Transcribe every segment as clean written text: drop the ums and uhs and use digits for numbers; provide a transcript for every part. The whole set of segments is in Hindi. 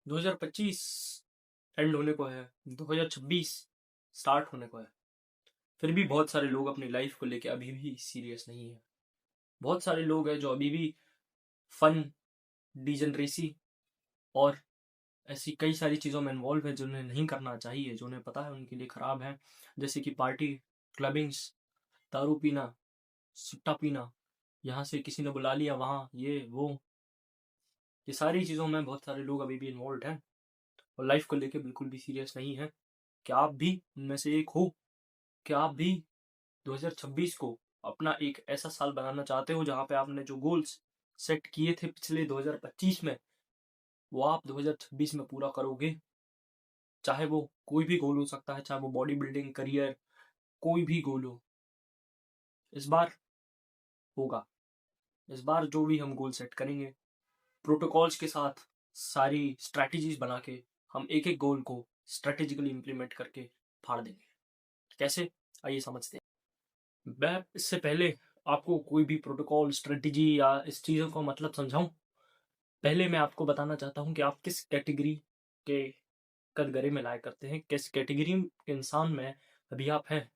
2025 एंड होने को है, 2026 स्टार्ट होने को है। फिर भी बहुत सारे लोग अपनी लाइफ को लेके अभी भी सीरियस नहीं है। बहुत सारे लोग हैं जो अभी भी फन, डिजनरेसी और ऐसी कई सारी चीज़ों में इन्वॉल्व है जो उन्हें नहीं करना चाहिए, जो उन्हें पता है उनके लिए खराब है। जैसे कि पार्टी, क्लबिंग्स, दारू पीना, सुट्टा पीना, यहाँ से किसी ने बुला लिया वहाँ, ये वो, ये सारी चीज़ों में बहुत सारे लोग अभी भी इन्वॉल्व हैं और लाइफ को लेके बिल्कुल भी सीरियस नहीं है। क्या आप भी उनमें से एक हो? क्या आप भी 2026 को अपना एक ऐसा साल बनाना चाहते हो जहाँ पे आपने जो गोल्स सेट किए थे पिछले 2025 में, वो आप 2026 में पूरा करोगे? चाहे वो कोई भी गोल हो सकता है, चाहे वो बॉडी बिल्डिंग, करियर, कोई भी गोल हो, इस बार होगा। इस बार जो भी हम गोल सेट करेंगे, प्रोटोकॉल्स के साथ, सारी स्ट्रैटेजीज बना के, हम एक एक गोल को स्ट्रेटेजिकली इम्प्लीमेंट करके फाड़ देंगे। कैसे, आइए समझते हैं। मैं इससे पहले आपको कोई भी प्रोटोकॉल, स्ट्रेटेजी या इस चीज़ों का मतलब समझाऊं, पहले मैं आपको बताना चाहता हूं कि आप किस कैटेगरी के कटघरे में लाया करते हैं, किस कैटेगरी के इंसान में अभी आप हैं।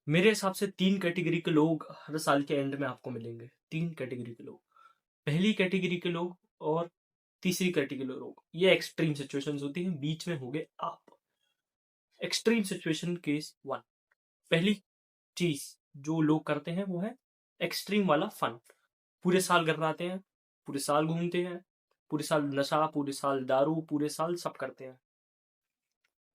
मेरे हिसाब से 3 कैटेगरी के लोग हर साल के एंड में आपको मिलेंगे। 3 कैटेगरी के लोग। पहली कैटेगरी के लोग और तीसरी कैटेगरी के लोग, ये एक्सट्रीम सिचुएशंस होती हैं। बीच में होंगे आप। Extreme situation case 1। पहली चीज जो लोग करते हैं वो है एक्सट्रीम वाला फन। पूरे साल घर आते हैं, पूरे साल घूमते हैं, पूरे साल नशा, पूरे साल दारू, पूरे साल सब करते हैं।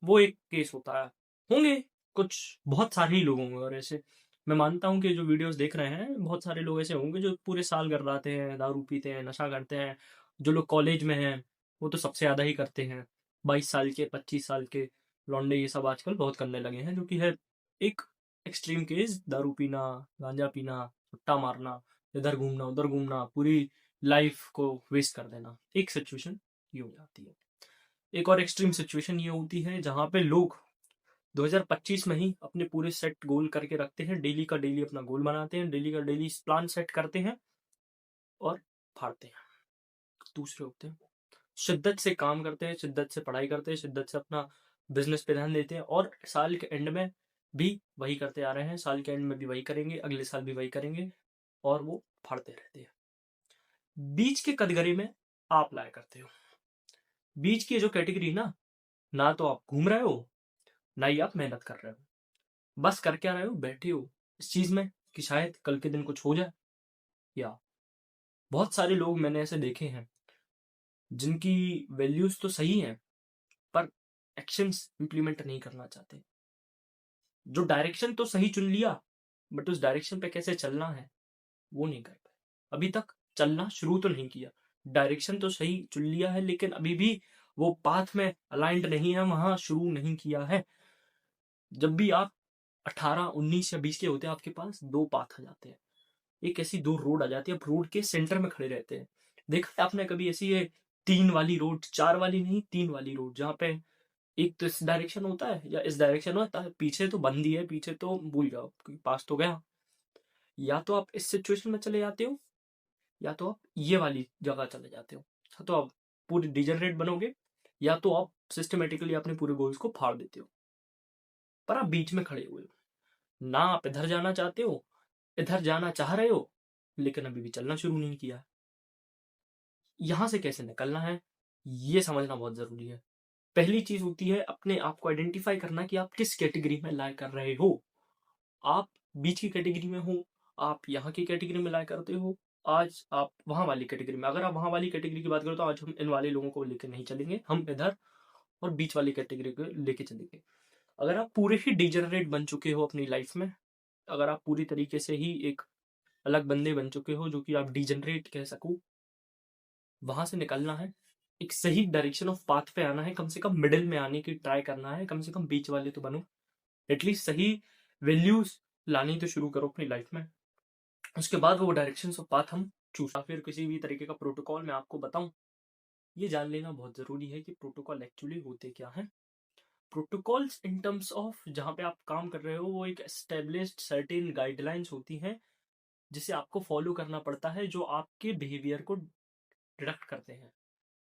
वो एक केस होता है। होंगे कुछ, बहुत सारे ही लोग होंगे। और ऐसे मैं मानता हूँ कि जो वीडियोस देख रहे हैं, बहुत सारे लोग ऐसे होंगे जो पूरे साल घर आते हैं, दारू पीते हैं, नशा करते हैं। जो लोग कॉलेज में हैं वो तो सबसे ज़्यादा ही करते हैं। 22 साल के, 25 साल के लौंडे ये सब आजकल बहुत करने लगे हैं, जो कि है एक एक्सट्रीम केस। दारू पीना, गांजा पीना, सुट्टा मारना, इधर घूमना उधर घूमना, पूरी लाइफ को वेस्ट कर देना। एक सिचुएशन ये हो जाती है। एक और एक्सट्रीम सिचुएशन ये होती है जहाँ पे लोग 2025 में ही अपने पूरे सेट गोल करके रखते हैं। डेली का डेली अपना गोल बनाते हैं, डेली का डेली प्लान सेट करते हैं और फाड़ते हैं। दूसरे होते हैं शिद्दत से काम करते हैं, शिद्दत से पढ़ाई करते हैं, शिद्दत से अपना बिजनेस पे ध्यान देते हैं और साल के एंड में भी वही करते आ रहे हैं। साल के एंड में भी वही करेंगे, अगले साल भी वही करेंगे और वो फाड़ते रहते हैं। बीच के कटघरे में आप लाया करते हो। बीच की जो कैटेगरी ना, ना तो आप घूम रहे हो, ना ही आप मेहनत कर रहे हो। बस कर क्या रहे हो, बैठे हो इस चीज में कि शायद कल के दिन कुछ हो जाए। या बहुत सारे लोग मैंने ऐसे देखे हैं जिनकी वैल्यूज तो सही हैं पर एक्शंस इंप्लीमेंट नहीं करना चाहते। जो डायरेक्शन तो सही चुन लिया बट उस डायरेक्शन पे कैसे चलना है वो नहीं कर पाए। अभी तक चलना शुरू तो नहीं किया। डायरेक्शन तो सही चुन लिया है लेकिन अभी भी वो पाथ में अलाइंड नहीं है, वहां शुरू नहीं किया है। जब भी आप 18, 19 या 20 के होते हैं, आपके पास दो पाथ आ जाते हैं। एक ऐसी दो रोड आ जाती है, आप रोड के सेंटर में खड़े रहते हैं। देखा है आपने कभी ऐसी ये 3 वाली रोड, 4 वाली नहीं, 3 वाली रोड, जहाँ पे एक तो इस डायरेक्शन होता है या इस डायरेक्शन होता है, पीछे तो बंद ही है, पीछे तो भूल जाओ क्योंकि पास तो गया। या तो आप इस सिचुएशन में चले जाते हो या तो आप ये वाली जगह चले जाते हो। या तो आप पूरी डिजनरेट बनोगे या तो आप सिस्टमेटिकली अपने पूरे गोल्स को फाड़ देते हो। पर आप बीच में खड़े हुए हो। ना आप इधर जाना चाहते हो, इधर जाना चाह रहे हो लेकिन अभी भी चलना शुरू नहीं किया। यहां से कैसे निकलना है ये समझना बहुत जरूरी है। पहली चीज होती है अपने आप को आइडेंटिफाई करना कि आप किस कैटेगरी में लाया कर रहे हो। आप बीच की कैटेगरी में हो, आप यहाँ की कैटेगरी में लाया करते हो, आज आप वहां वाली कैटेगरी में। अगर आप वहां वाली कैटेगरी की बात करो तो आज हम इन वाले लोगों को लेकर नहीं चलेंगे, हम इधर और बीच वाली कैटेगरी को लेके चलेंगे। अगर आप पूरे ही डिजेनरेट बन चुके हो अपनी लाइफ में, अगर आप पूरी तरीके से ही एक अलग बंदे बन चुके हो जो कि आप डिजेनरेट कह सको, वहां से निकलना है। एक सही डायरेक्शन ऑफ पाथ पे आना है, कम से कम मिडिल में आने की ट्राई करना है, कम से कम बीच वाले तो बनो। एटलीस्ट सही वैल्यूज लानी तो शुरू करो अपनी लाइफ में। उसके बाद वो डायरेक्शन ऑफ पाथ हम चूज, या फिर किसी भी तरीके का प्रोटोकॉल मैं आपको बताऊं, ये जान लेना बहुत जरूरी है कि प्रोटोकॉल एक्चुअली होते क्या है। प्रोटोकॉल्स इन टर्म्स ऑफ जहाँ पे आप काम कर रहे हो, वो एक एस्टेब्लिश्ड सर्टेन गाइडलाइंस होती हैं जिसे आपको फॉलो करना पड़ता है, जो आपके बिहेवियर को डिडक्ट करते हैं,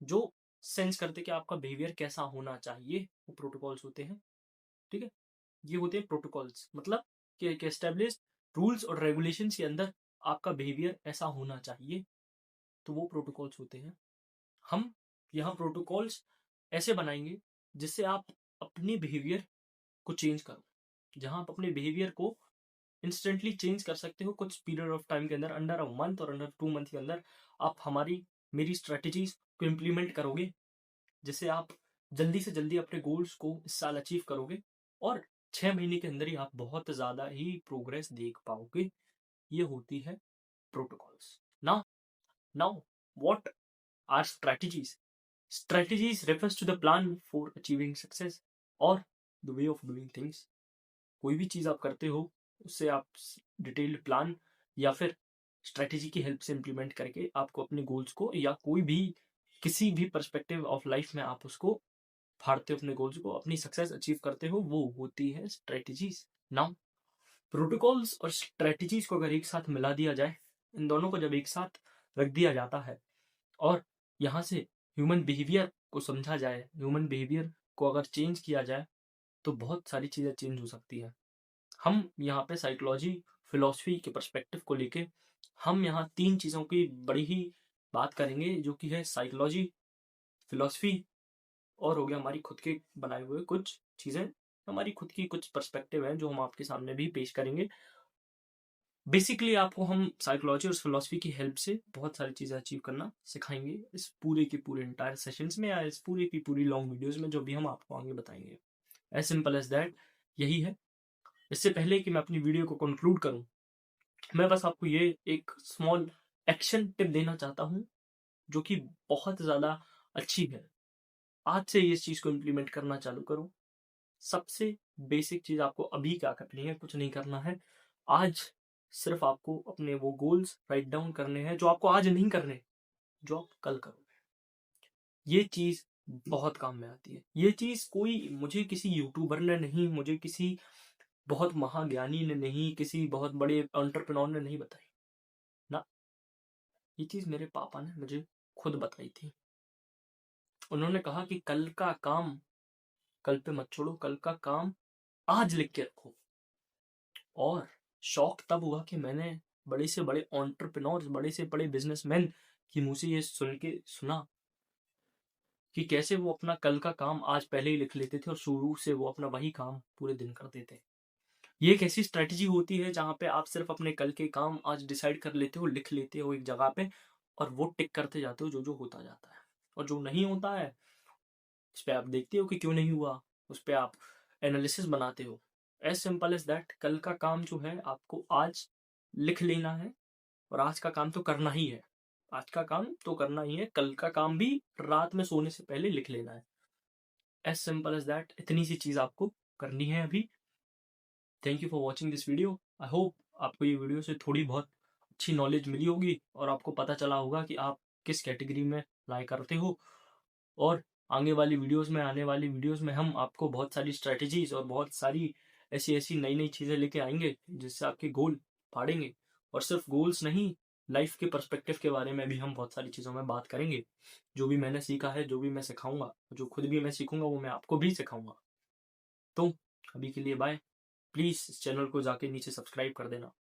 जो सेंस करते कि आपका बिहेवियर कैसा होना चाहिए, वो प्रोटोकॉल्स होते हैं। ठीक है, ये होते हैं प्रोटोकॉल्स, मतलब कि एक एस्टेब्लिश रूल्स और रेगुलेशंस के अंदर आपका बिहेवियर ऐसा होना चाहिए, तो वो प्रोटोकॉल्स होते हैं। हम यहाँ प्रोटोकॉल्स ऐसे बनाएंगे जिससे आप अपने बिहेवियर को चेंज करो, जहां आप अपने बिहेवियर को इंस्टेंटली चेंज कर सकते हो कुछ पीरियड ऑफ टाइम के अंदर, अंडर अ मंथ और अंडर 2 मंथ के अंदर आप मेरी स्ट्रेटेजीज को इम्प्लीमेंट करोगे, जिससे आप जल्दी से जल्दी अपने गोल्स को इस साल अचीव करोगे और 6 महीने के अंदर ही आप बहुत ज्यादा ही प्रोग्रेस देख पाओगे। ये होती है protocols. Now now what are strategies? Strategies refers to the plan for achieving success और the way of doing things. कोई भी चीज आप करते हो उससे आप डिटेल्ड प्लान या फिर स्ट्रेटेजी की हेल्प से इंप्लीमेंट करके आपको अपने गोल्स को, या कोई भी किसी भी पर्सपेक्टिव ऑफ लाइफ में आप उसको फाड़ते हो, अपने गोल्स को, अपनी सक्सेस अचीव करते हो, वो होती है स्ट्रेटेजीज। नाउ प्रोटोकॉल्स और स्ट्रेटेजीज को अगर एक साथ मिला दिया जाए, इन दोनों को जब एक साथ रख दिया जाता है और यहाँ से ह्यूमन बिहेवियर को समझा जाए, ह्यूमन बिहेवियर को अगर चेंज किया जाए, तो बहुत सारी चीज़ें चेंज हो सकती है। हम यहाँ पे साइकोलॉजी फिलोसफी के पर्सपेक्टिव को लेके हम यहाँ 3 चीज़ों की बड़ी ही बात करेंगे, जो कि है साइकोलॉजी, फिलोसफी और हो गया हमारी खुद के बनाए हुए कुछ चीज़ें, हमारी खुद की कुछ पर्सपेक्टिव हैं जो हम आपके सामने भी पेश करेंगे। बेसिकली आपको हम साइकोलॉजी और फिलोसफी की हेल्प से बहुत सारी चीज़ें अचीव करना सिखाएंगे इस पूरे के पूरे इंटायर सेशंस में, या इस पूरे की पूरी लॉन्ग वीडियोस में, जो भी हम आपको आगे बताएंगे। एज सिंपल एज दैट, यही है। इससे पहले कि मैं अपनी वीडियो को कंक्लूड करूं, मैं बस आपको ये एक स्मॉल एक्शन टिप देना चाहता हूं, जो कि बहुत ज़्यादा अच्छी है। आज से इस चीज़ को इम्प्लीमेंट करना चालू करो। सबसे बेसिक चीज़ आपको अभी क्या करनी है, कुछ नहीं करना है। आज सिर्फ आपको अपने वो गोल्स राइट डाउन करने हैं जो आपको आज नहीं करने, जो आप कल करोगे। ये चीज़ बहुत काम में आती है। ये चीज़ कोई मुझे किसी यूट्यूबर ने नहीं, मुझे किसी बहुत महाज्ञानी ने नहीं, किसी बहुत बड़े एंटरप्रेन्योर ने नहीं बताई ना, ये चीज़ मेरे पापा ने मुझे खुद बताई थी। उन्होंने कहा कि कल का काम कल पे मत छोड़ो, कल का काम आज लिख के रखो। और शौक तब हुआ कि मैंने बड़े से बड़े एंटरप्रेन्योर्स, बड़े से बड़े बिजनेसमैन की मुंह से ये सुना कि कैसे वो अपना कल का काम आज पहले ही लिख लेते थे और शुरू से वो अपना वही काम पूरे दिन करते थे। ये एक ऐसी स्ट्रेटजी होती है जहां पे आप सिर्फ अपने कल के काम आज डिसाइड कर लेते हो, लिख लेते हो एक जगह पे, और वो टिक करते जाते हो जो जो होता जाता है। और जो नहीं होता है उस पर आप देखते हो कि क्यों नहीं हुआ, उस पर आप एनालिसिस बनाते हो। एज सिंपल एज दैट, कल का काम जो है आपको आज लिख लेना है, और आज का काम तो करना ही है। आज का काम तो करना ही है, कल का काम भी रात में सोने से पहले लिख लेना है। एज सिंपल एज दैट, इतनी सी चीज आपको करनी है अभी। Thank you for watching this video. I hope आपको ये वीडियो से थोड़ी बहुत अच्छी नॉलेज मिली होगी और आपको पता चला होगा कि आप किस कैटेगरी में लाई करते हो। और आने वाली वीडियोस में हम आपको बहुत सारी स्ट्रेटजीज और बहुत सारी ऐसी ऐसी नई नई चीज़ें लेके आएंगे जिससे आपके गोल फाड़ेंगे। और सिर्फ गोल्स नहीं, लाइफ के पर्सपेक्टिव के बारे में भी हम बहुत सारी चीज़ों में बात करेंगे। जो भी मैंने सीखा है, जो भी मैं सिखाऊंगा, जो खुद भी मैं सीखूंगा, वो मैं आपको भी सिखाऊंगा। तो अभी के लिए बाय। प्लीज़ इस चैनल को जाके नीचे सब्सक्राइब कर देना।